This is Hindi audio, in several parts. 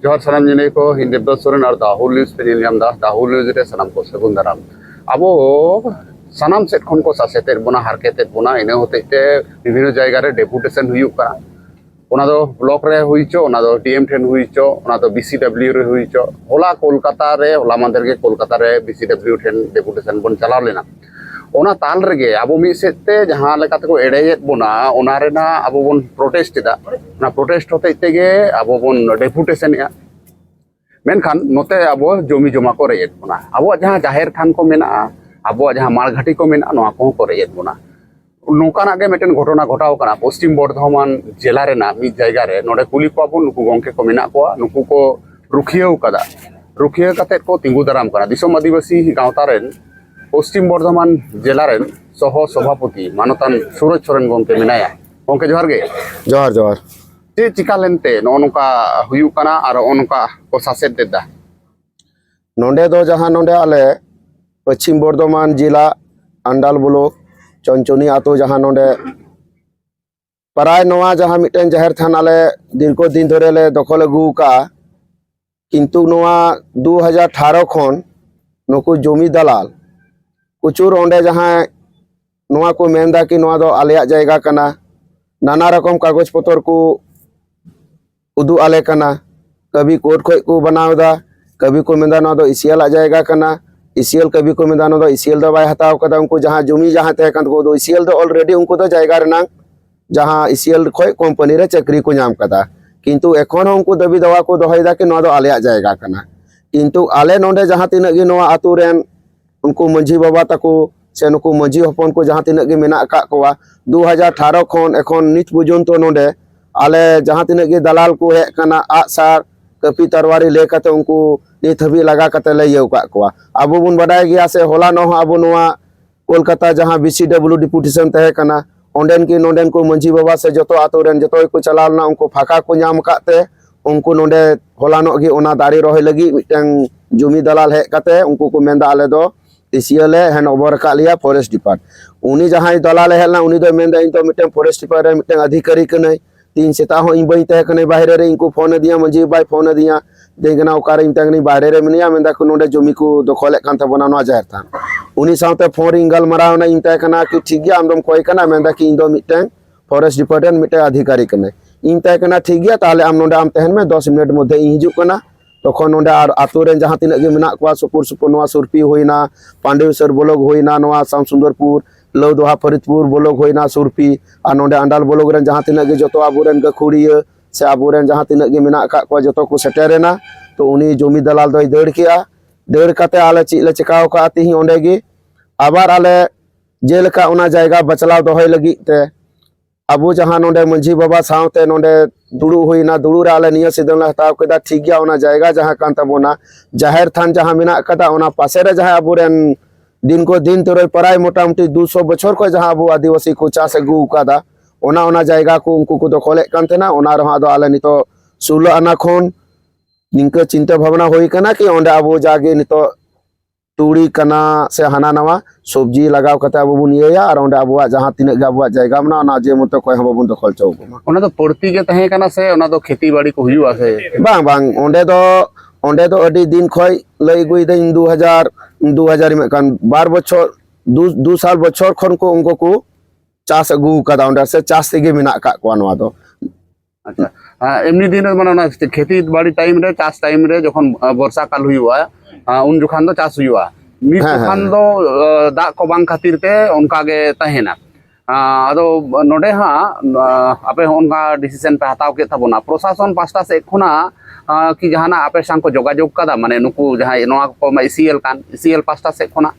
जोहर सानाम जिने को हिंदी बसोरन और दाहुल न्यूज़ पे नियम दा दाहुल न्यूज़ रे सनाम को सगुन दाराम अबो सानाम सेट खन को सासेते बना हारकेते बना इने होते ते विभिन्न जायगा रे डेपुटेशन हुयुक का ओना दो ब्लॉक रे हुइचो ओना दो डीएम ठेन हुइचो ओना दो बीसीडब्ल्यू रे हुइचो होला कोलकाता रे होला मंदिर के कोलकाता रे बीसीडब्ल्यू ठेन डेपुटेशन बन चलाव लेना ओना ताल रेगे अब मी सेते जहां लेकाते को एडेयत बोना ओना रेना अब बोन प्रोटेस्ट दा ना प्रोटेस्ट होते तेगे अब बोन डेपुटेशन या मेनखान नोते अब जमी जमा को रेयत बोना अब जहां जाहिर थान को मेना अब जहां मालघाटी को मेना नोआ को रेयत बोना नोकाना गे मेटन घटना घटाव कना पश्चिम बर्धमान जिला रेना मी जायगा रे नोडे कुली को बन नुकु गोंके को मेना को नुकु को रुखियाव कदा रुखिया कते को तिंगु दाराम कना दिसोम आदिवासी गांवता रेन पश्चिम बर्धमान जिला रेन सह सभापति मानतान सूरज सोरेन गोंके मेनाया गोंके जोहार गे जोहार जोहार चे चिका लेनते नोनका हुयु कना और ओनका को सासेत देदा नोंडे दो जहां नोंडे आले पश्चिम बर्धमान जिला अंडाल ब्लॉक चंचनी आतो जहां नोंडे प्राय नवा जहां मिटन जाहिर थान आले दीर्घ दिन धरे ले दखल अगू का किंतु नवा 2018 खन नुकु जमी दलाल कुचुर ओंडे जहां नवा को मेनदा कि नवा दो आलेया जायगा कना नाना रकम कागज पत्र को उदू आले कना कभी कोर्ट खोज को बनावदा कभी को मेनदा नवा दो इसीएल आ जायगा कना इसीएल कभी को मेनदा नवा दो इसीएल दो बाय हताव कदा उनको जहां जमी जहां तहे कन को दो इसीएल दो ऑलरेडी उनको दो जायगा रना जहां इसीएल खोज कंपनी रे चक्री को नाम कदा किंतु एखोन उनको दबी दवा को दोहयदा कि नवा दो आलेया जायगा कना किंतु आले नोंडे जहां तिना गे नवा आतु रेन उनको मंझी बाबा तको से नुकु मंझी हपन को जहां तिना गे मेना का कोवा 2018 खन एखन नित पर्यंत नोंडे आले जहां तिना गे दलाल को हे कना आसार कपी तरवारी ले कते उनको नित हबी लगा कते ले यौ का कोवा अबो बुन बडाय गया से होला न अबो नोवा कोलकाता जहां बीसीडब्ल्यू डिपुटेशन तहे कना ओंडेन की नोंडेन को मंझी बाबा से जतो आतो रेन जतो को चलावना उनको फाका को नाम काते उनको नोंडे होला न गे ओना दारी रोहे लगी मिटन जमी दलाल हे कते उनको को मेंदा आले दो इसीएल हैंड ओवर का लिया फॉरेस्ट डिपार्ट उनी जहां दलाल हेलना उनी दो मेंदा इन तो मिटन फॉरेस्ट डिपार्ट रे मिटन अधिकारी कने तीन सेता हो इन बई तहे कने बाहरे रे इनको फोन दिया मंजी बाय फोन दिया देगना ओकार इन तंगनी बाहरे रे मिनिया मेंदा को नोंडे जमी को दखले कान तबना न जाहिर था उनी साथे फोन रिंगल मराव ना इन तहे कना कि ठीक गया आमदम कोई कना मेंदा कि इन दो मिटन फॉरेस्ट डिपार्ट मिटन अधिकारी कने इन तहे कना ठीक गया ताले आम नोंडे आम तहन में 10 मिनट मध्य इन हिजु कना तखन नोंडे आर आतु रेन जहां तिना गे मेना को सुपुर सुपुर नवा सुरपी होइना पांडेसर ब्लॉक होइना नवा सामसुंदरपुर लौदोहा फरीदपुर ब्लॉक होइना सुरपी आ नोंडे अंडाल ब्लॉक रेन जहां तिना गे जतो आबुरेन गखुड़िया से आबुरेन जहां तिना गे मेना का को जतो को सेटेरेना तो उनी जमी दलाल दोय दड़ किया दड़ काते आले चिले चिकाव का तिही ओंडे गे आबार आले जेलका ओना जायगा बचलाव दोहय लगी ते अबो जहां नोंडे मंझी बाबा सावते नोंडे दुड़ू हुईना दुड़ू रे आले निया सिदन हताव कदा ठीक गया ओना जायगा जहां कान तबोना जाहिर थान जहां मेना कदा ओना पासे रे जहां अबुरेन दिन को दिन तोरे पराय मोटामुटी 200 बछर को जहां अबो आदिवासी को चास अगू कादा ओना जायगा को उनको को दखले कान तेना ओना रहा दो आले नितो 16 आना खन निंका चिंता भावना होई कना कि ओंडे अबो जागे नितो तुड़ी कना से हाना नवा सब्जी लगाव कते अब बुन येया और ओंडे अबुआ जहां तिना गे अबुआ जायगा मना ना जे मत कोय हम बुन दखल चौ ओना तो पड़ती के तहे कना से ओना तो खेती बाड़ी को हुयुआ से बांग बांग ओंडे दो अडी दिन खोय लई गुई दिन 2000 में कान 12 बछर 2 साल बछर खन को उनको को चास अगू कदा ओंडे से चास तेगे मेना का को नवा दो अच्छा एमनी दिन माने ना खेती बाड़ी टाइम रे चास टाइम रे जखन वर्षा काल हुयुआ उन जुखान दो चास हुयुआ नित जुखान दो दा को बांग खातिर ते उनका गे तहेना आदो नोडे हा आपे उनका डिसीजन पे हताव के तबोना प्रशासन पास्टा से खुना कि जहाना आपे संग को जोगाजोग कदा माने नुकु जहां नोआ को इसीएल पास्टा से खुना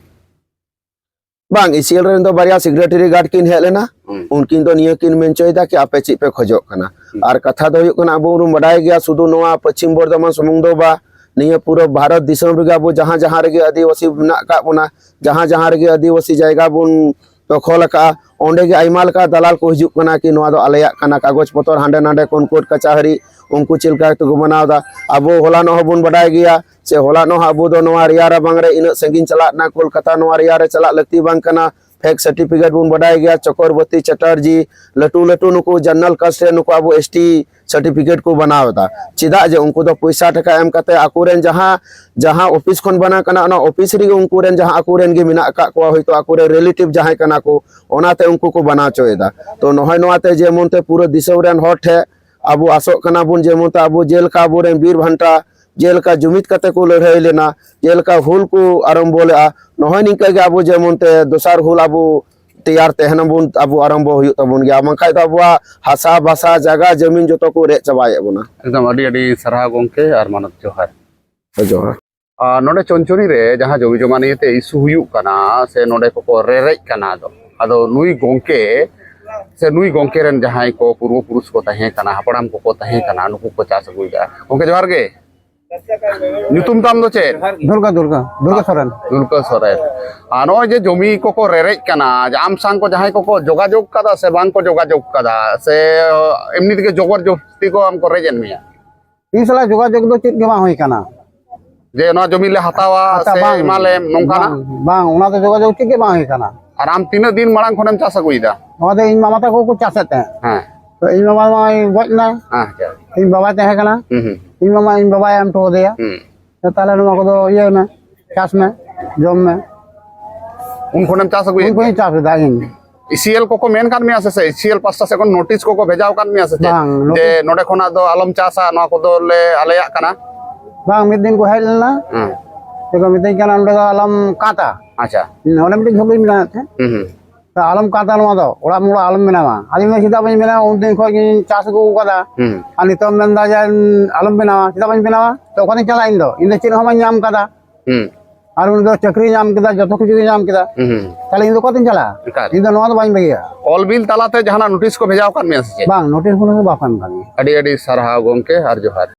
बांग इसीएल रेन दो बारिया सेक्रेटरी गार्ड किन हेलेना उनकिन दो निया किन मेनचोयदा कि आपे ची पे खोजोक कना और कथा दो हुयुक कना अबो रुम बडाय गया सुदु नोआ पश्चिम बर्धमान सुमुंग दो बा निया पूरा भारत दिसम रे अबो जहां जहां रे आदिवासी मेना का बोना जहां रे आदिवासी जायगा बुन दखल का ओंडे गे आइमा लका दलाल को हिजुक कना कि नोआ दो आलेया कना कागज पत्र हांडे नांडे कोन कोर्ट कचहरी उनको चिलका तो बनावदा अबो होला न हबुन बडाय गया से होला न अबो दो नोआ रियारा बांगरे इन संगीन चला ना कोलकाता नोआ रियारे चला लगती बांग कना फेक सर्टिफिकेट बुन बडाय गया चक्रवर्ती चटर्जी लटू लटू नुको जनरल कास्ट रे नुको अबो एसटी सर्टिफिकेट को बनावदा चिदा जे उनको दो पैसा टका एम कते आकुरेन जहां ऑफिस खन बना कना ना ऑफिस री उनकुरेन जहां आकुरेन गे मिना का को होइतो आकुरे रिलेटिव जहां कना को ओनाते उनको को बना चोयदा तो नहय नोआते जेमनते पूरा दिसौरेन हर ठे अब आसो कना बुन जेमनते अब जेल का बोरेन बीर भंटा जेल का जुमित कते को लड़ाई लेना जेल का हुल को आरंभ ले नहय निका गे अब जेमनते दोसार हुल अब तैयार तहन बुन अब आरंभ हुई तबन गया मंखाय तो अब हासा भाषा जगह जमीन जो को रे चबाए बना एकदम अड़ी अड़ी सरहा गोंके और मानत जोहार जोहार नोडे चंचोनी रे जहां जमी जमा नियते इशू हुयुक कना से नोडे को रेरेज कना दो आदो नुई गोंके से नुई गोंके रेन जहां को पूर्व पुरुष को तहे कना हपड़ाम को तहे कना नुकु को चास गुइदा गोंके जोहार गे ᱧᱩᱛᱩᱢ ᱛᱟᱢ ᱫᱚ ᱪᱮᱫ दुर्गा सोरेन नो जे जमी को रेरेज कना आम सांग को जहां को जोगाजोग कदा से बांग को जोगाजोग कदा से एमनी तके जबरदस्ती को हमको रेजन मिया इन साला जोगाजोग दो चेत गे बांग होई कना जे नो जमी ले हतावा से माले नोंकाना बांग ओना तो जोगाजोग चेत गे बांग होई कना और आम तीन दिन मांग खनेम चास गुइदा ओना दे इन मामा ताको को चासते हां तो इन मामा माई गजना हां इन बाबा तहे कना इन मामा इन बाबा एम तो देया तो ताले नुआ को दो ये में चास में जम में उन खनेम चास गुइदा इन कोई चास दागिन इसीएल को मेन कान में आसे इसीएल पास्ता से कोन नोटिस को भेजाव कान में आसे बांग जे नोडे खोना दो आलम चासा नो को दो ले आलेया कना बांग मिद दिन को हेल ना तो मिद कना उंडे आलम काटा अच्छा ओने मिद झोगई मिना थे तो आलम काटा नुआ दो ओड़ा मुड़ा आलम मेनावा आदि में सीधा बन मेना उन दिन को चास को कदा अनि तो मेंदा जा आलम मेनावा सीधा बन मेनावा तो कोनी चला इन दो इन चिन हम नाम कदा और उन दो चक्री नाम कदा जतो कुछ नाम कदा ताले इन दो कोतिन चला इन दो नुआ दो बाइन बगिया ऑल बिल तालाते जहाना नोटिस को भेजाव कान में आसे बांग नोटिस को बाफान कानी अड़ी अड़ी सरहा गोंके और जोहार